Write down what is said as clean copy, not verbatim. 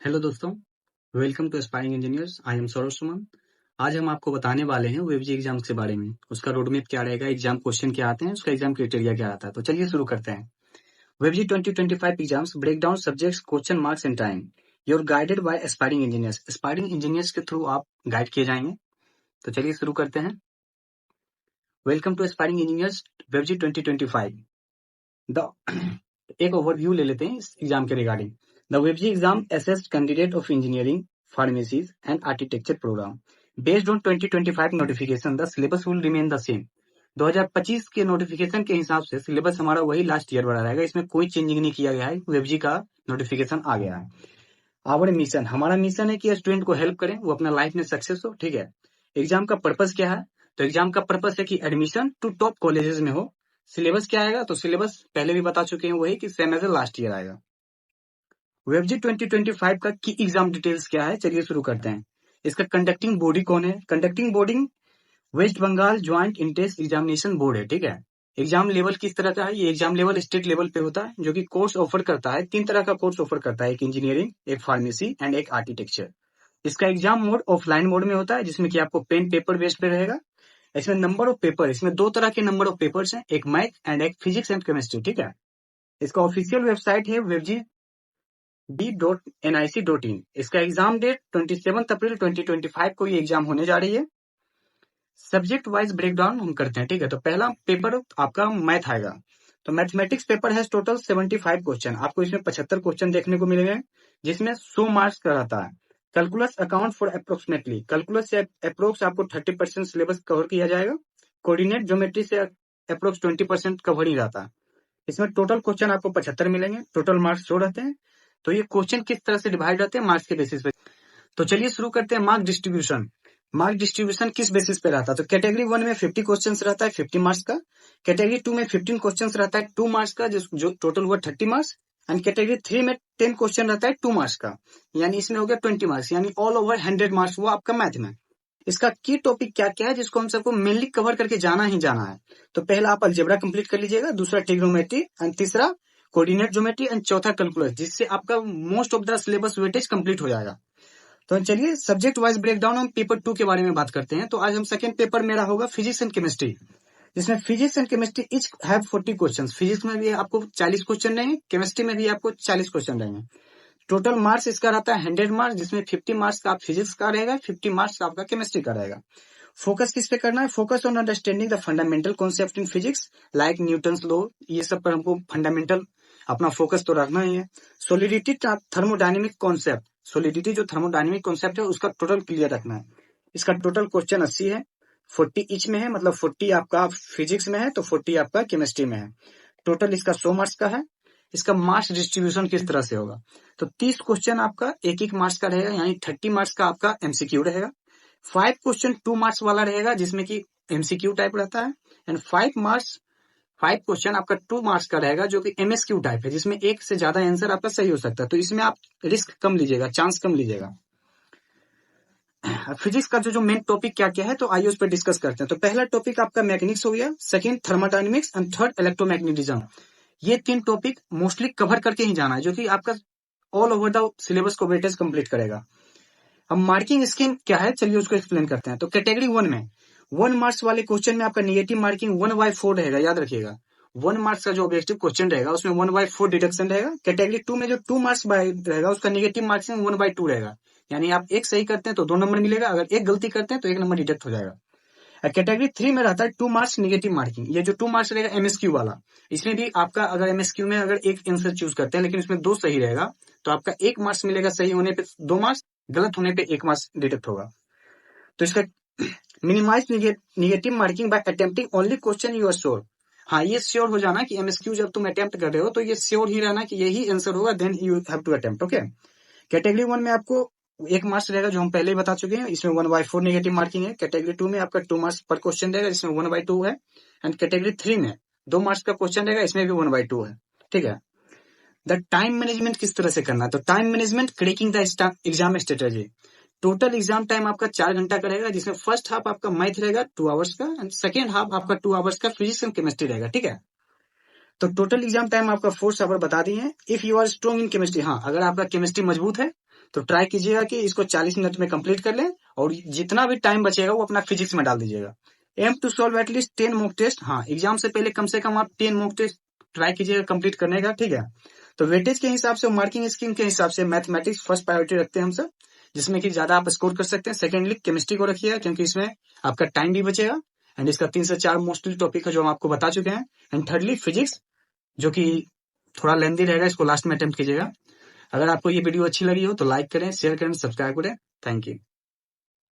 Hello दोस्तों, welcome to aspiring engineers. I am Saurabh Suman. आज हम आपको बताने वाले हैं वेबजी एग्जाम के बारे में। उसका रोड मैप क्या रहेगा, एग्जाम क्वेश्चन क्या आते हैं, उसका एग्जाम क्राइटेरिया क्या आता है। तो चलिए शुरू करते हैं। वेबजी 2025 exams break down subjects, question marks and time. You're guided by aspiring engineers. Aspiring engineers के थ्रू आप गाइड किए जाएंगे। तो चलिए शुरू करते हैं। वेलकम टू एस्पायरिंग इंजीनियर्स वेबजी 2025। द एक ओवरव्यू ले लेते हैं इस एग्जाम के रिगार्डिंग। द वेबजी exam assessed candidate of engineering, pharmacies and architecture program based on 2025 notification. The syllabus will remain the same. 2025 के नोटिफिकेशन के हिसाब से सिलेबस हमारा वही लास्ट ईयर वाला रहेगा। इसमें कोई चेंजिंग नहीं किया गया है। वेबजी का नोटिफिकेशन आ गया है। आवर मिशन, हमारा मिशन है कि स्टूडेंट को हेल्प करें, वो अपना लाइफ में सक्सेस हो। ठीक है। एग्जाम का पर्पस क्या है? तो एग्जाम का पर्पस है कि एडमिशन टू टॉप कॉलेजेस में हो। सिलेबस क्या आएगा? तो सिलेबस पहले भी बता चुके हैं, वही कि सेम एज लास्ट ईयर आएगा। वेबजी 2025 का की एग्जाम डिटेल्स क्या है, चलिए शुरू करते हैं। इसका कंडक्टिंग बॉडी कौन है? Conducting body West Bengal joint entrance examination board है। ठीक है। एग्जाम लेवल किस तरह का है? ये एग्जाम लेवल स्टेट लेवल पे होता है, जो कि कोर्स ऑफर करता है। 3 तरह का कोर्स ऑफर करता है, एक इंजीनियरिंग, एक फार्मेसी एंड एक आर्किटेक्चर। इसका एग्जाम मोड ऑफलाइन मोड में होता है, जिसमें कि आपको पेन पेपर बेस्ड पे रहेगा। इसमें नंबर ऑफ पेपर, इसमें 2 तरह के नंबर ऑफ पेपर्स हैं, एक मैथ एंड एक फिजिक्स एंड केमिस्ट्री। ठीक है। इसका ऑफिशियल वेबसाइट है webgd.nic.in। इसका एग्जाम डेट 27 अप्रैल 2025 को ये एग्जाम होने जा रही है। सब्जेक्ट वाइज ब्रेकडाउन हम करते हैं। ठीक है। तो पहला पेपर आपका मैथ आएगा। तो मैथमेटिक्स पेपर है टोटल 75 क्वेश्चन। आपको इसमें 75 क्वेश्चन देखने को मिलेंगे, जिसमें 100 मार्क्स का रहता है। Calculus account for approximately, calculus से अप्रोक्स आपको 30% सिलेबस कवर किया जाएगा। कोऑर्डिनेट ज्योमेट्री से अप्रोक्स 20% कवर ही रहता है। इसमें टोटल क्वेश्चन आपको 75 मिलेंगे। टोटल मार्क्स 100 रहते हैं। तो ये क्वेश्चन किस तरह से डिवाइड रहते हैं? मार्क्स के बेसिस पे। तो चलिए शुरू करते हैं। मार्क डिस्ट्रीब्यूशन, मार्क डिस्ट्रीब्यूशन किस बेसिस पे रहता है? तो कैटेगरी 1 में 50 क्वेश्चंस रहता है, 50 मार्क्स का। कैटेगरी 2 में 15 क्वेश्चंस रहता है, 2 मार्क्स का, जो टोटल हुआ 30 मार्क्स। एंड कैटेगरी 3 में 10 क्वेश्चन रहता है, 2 मार्क्स का, यानी इसमें हो गया 20 मार्क्स, यानी ऑल ओवर 100 मार्क्स हुआ आपका मैथ में। इसका की टॉपिक क्या क्या है, जिसको हम सबको मेनली कवर करके जाना ही जाना है? तो पहला आप अलजेब्रा कंप्लीट कर लीजिएगा, दूसरा ट्रिग्नोमेट्री एंड तीसरा कोऑर्डिनेट ज्योमेट्री एंड चौथा कैलकुलस, जिससे आपका most of the syllabus weightage complete हो जाएगा। तो चलिए सब्जेक्ट वाइज ब्रेकडाउन हम पेपर 2 के बारे में बात करते हैं। तो आज हम सेकंड पेपर मेरा होगा फिजिक्स एंड केमिस्ट्री, जिसमें physics and chemistry etch have 40 questions. Physics में भी आपको 40 क्वेश्चन रहेंगे, केमिस्ट्री में भी आपको 40 क्वेश्चन रहेंगे। टोटल मार्क्स इसका रहता है 100 मार्क्स, जिसमें 50 मार्क्स का फिजिक्स का रहेगा, 50 मार्क्स का आपका केमिस्ट्री का रहेगा। फोकस किस पे करना है? Focus on understanding the fundamental concept in physics like Newton's law. ये सब पर हमको फंडामेंटल अपना फोकस तो रखना ही है। सोलिडिटी थर्मोडायनेमिक कॉन्सेप्ट, सोलिडिटी जो थर्मोडायनेमिक कॉन्सेप्ट है उसका टोटल क्लियर रखना है। इसका टोटल क्वेश्चन 80 है, 40 ईच में है, मतलब 40 आपका फिजिक्स में है तो 40 आपका केमिस्ट्री में है। टोटल इसका 100 मार्क्स का है। इसका मार्क्स डिस्ट्रीब्यूशन किस तरह से होगा? तो 30 क्वेश्चन आपका एक मार्क्स का रहेगा, यानी 30 मार्क्स का आपका एमसीक्यू रहेगा। 5 क्वेश्चन 2 मार्क्स वाला रहेगा, जिसमें कि एमसीक्यू टाइप रहता है। एंड 5 क्वेश्चन आपका 2 मार्क्स का रहेगा, जो कि एमएसक्यू टाइप है, जिसमें एक से ज्यादा आंसर आपका सही हो सकता है। तो इसमें आप रिस्क कम लीजिएगा, चांस कम लीजिएगा। फिजिक्स का जो मेन टॉपिक क्या क्या है, तो आइए उस पर डिस्कस करते हैं। तो पहला टॉपिक आपका मैकेनिक्स हो गया, second thermodynamics and third electromagnetism. ये 3 टॉपिक मोस्टली कवर करके ही जाना है, जो कि आपका ऑल ओवर द सिलेबस को वेटेज कंप्लीट करेगा। अब मार्किंग स्कीम क्या है, चलिए उसको एक्सप्लेन करते हैं। तो कैटेगरी 1 में 1 मार्क्स वाले क्वेश्चन में आपका नेगेटिव मार्किंग 1/4 रहेगा, याद रखिएगा। 1 मार्क्स का जो ऑब्जेक्टिव क्वेश्चन रहेगा उसमें 1/4 डिडक्शन रहेगा। कैटेगरी 2 में जो 2 मार्क्स रहेगा उसका नेगेटिव मार्किंग 1/2 रहेगा, यानी आप एक सही करते हैं तो 2 नंबर मिलेगा, अगर एक गलती करते हैं तो 1 नंबर डिडक्ट हो जाएगा। कैटेगरी 3 में रहता है 2 मार्क्स नेगेटिव मार्किंग। ये जो 2 मार्क्स रहेगा एमएसक्यू वाला, इसमें भी आपका अगर एमएसक्यू में अगर एक आंसर चूज करते हैं लेकिन उसमें 2 सही रहेगा, तो आपका 1 मार्क्स मिलेगा, सही होने पे 2 मार्क्स, गलत होने पे 1 मार्क्स डिडक्ट होगा। तो इसका minimise negative marking by attempting only question you are sure. हाँ, ये श्योर हो जाना कि एमएसक्यू जब तुम अटेम्प्ट कर रहे हो तो ये श्योर ही रहना कि यही आंसर होगा, then you have to attempt. Okay. Category 1 में आपको 1 मार्क्स रहेगा, जो हम पहले ही बता चुके हैं, इसमें 1/4 नेगेटिव मार्किंग है। कैटेगरी 2 में आपका 2 मार्क्स पर क्वेश्चन रहेगा, जिसमें 1/2 है। एंड कैटेगरी 3 में 2 मार्क्स का क्वेश्चन रहेगा, इसमें भी 1/2 है। ठीक है। द टाइम मैनेजमेंट किस तरह से करना है? तो time management cracking the exam strategy. Total exam time आपका 4 घंटा का रहेगा, जिसमें फर्स्ट हाफ आपका मैथ रहेगा 2 आवर्स का, एंड सेकेंड हाफ आपका 2 आवर्स का फिजिक्स एंड केमिस्ट्री रहेगा। ठीक है। तो टोटल एग्जाम टाइम आपका 4 आवर बता दिए हैं। If you are strong in chemistry, हाँ, अगर आपका केमिस्ट्री मजबूत है तो ट्राई कीजिएगा कि इसको 40 मिनट में कंप्लीट कर लें, और जितना भी टाइम बचेगा वो अपना फिजिक्स में डाल दीजिएगा। Aim to solve at least 10 mock test. हाँ, एग्जाम से पहले कम से कम आप 10 मॉक टेस्ट ट्राई कीजिएगा कंप्लीट करने का, ठीक है। तो वेटेज के हिसाब से, मार्किंग स्कीम के हिसाब से मैथमेटिक्स फर्स्ट प्रायोरिटी रखते हैं हम सब, जिसमें कि ज्यादा आप स्कोर कर सकते हैं। सेकेंडली केमिस्ट्री को रखिएगा, क्योंकि इसमें आपका टाइम भी बचेगा, एंड इसका 3 से 4 मोस्टली टॉपिक है जो हम आपको बता चुके हैं। एंड थर्डली फिजिक्स, जो कि थोड़ा लेंदी रहेगा, इसको लास्ट में अटेम्प्ट कीजिएगा। अगर आपको ये वीडियो अच्छी लगी हो तो लाइक करें, शेयर करें, सब्सक्राइब करें। Thank you.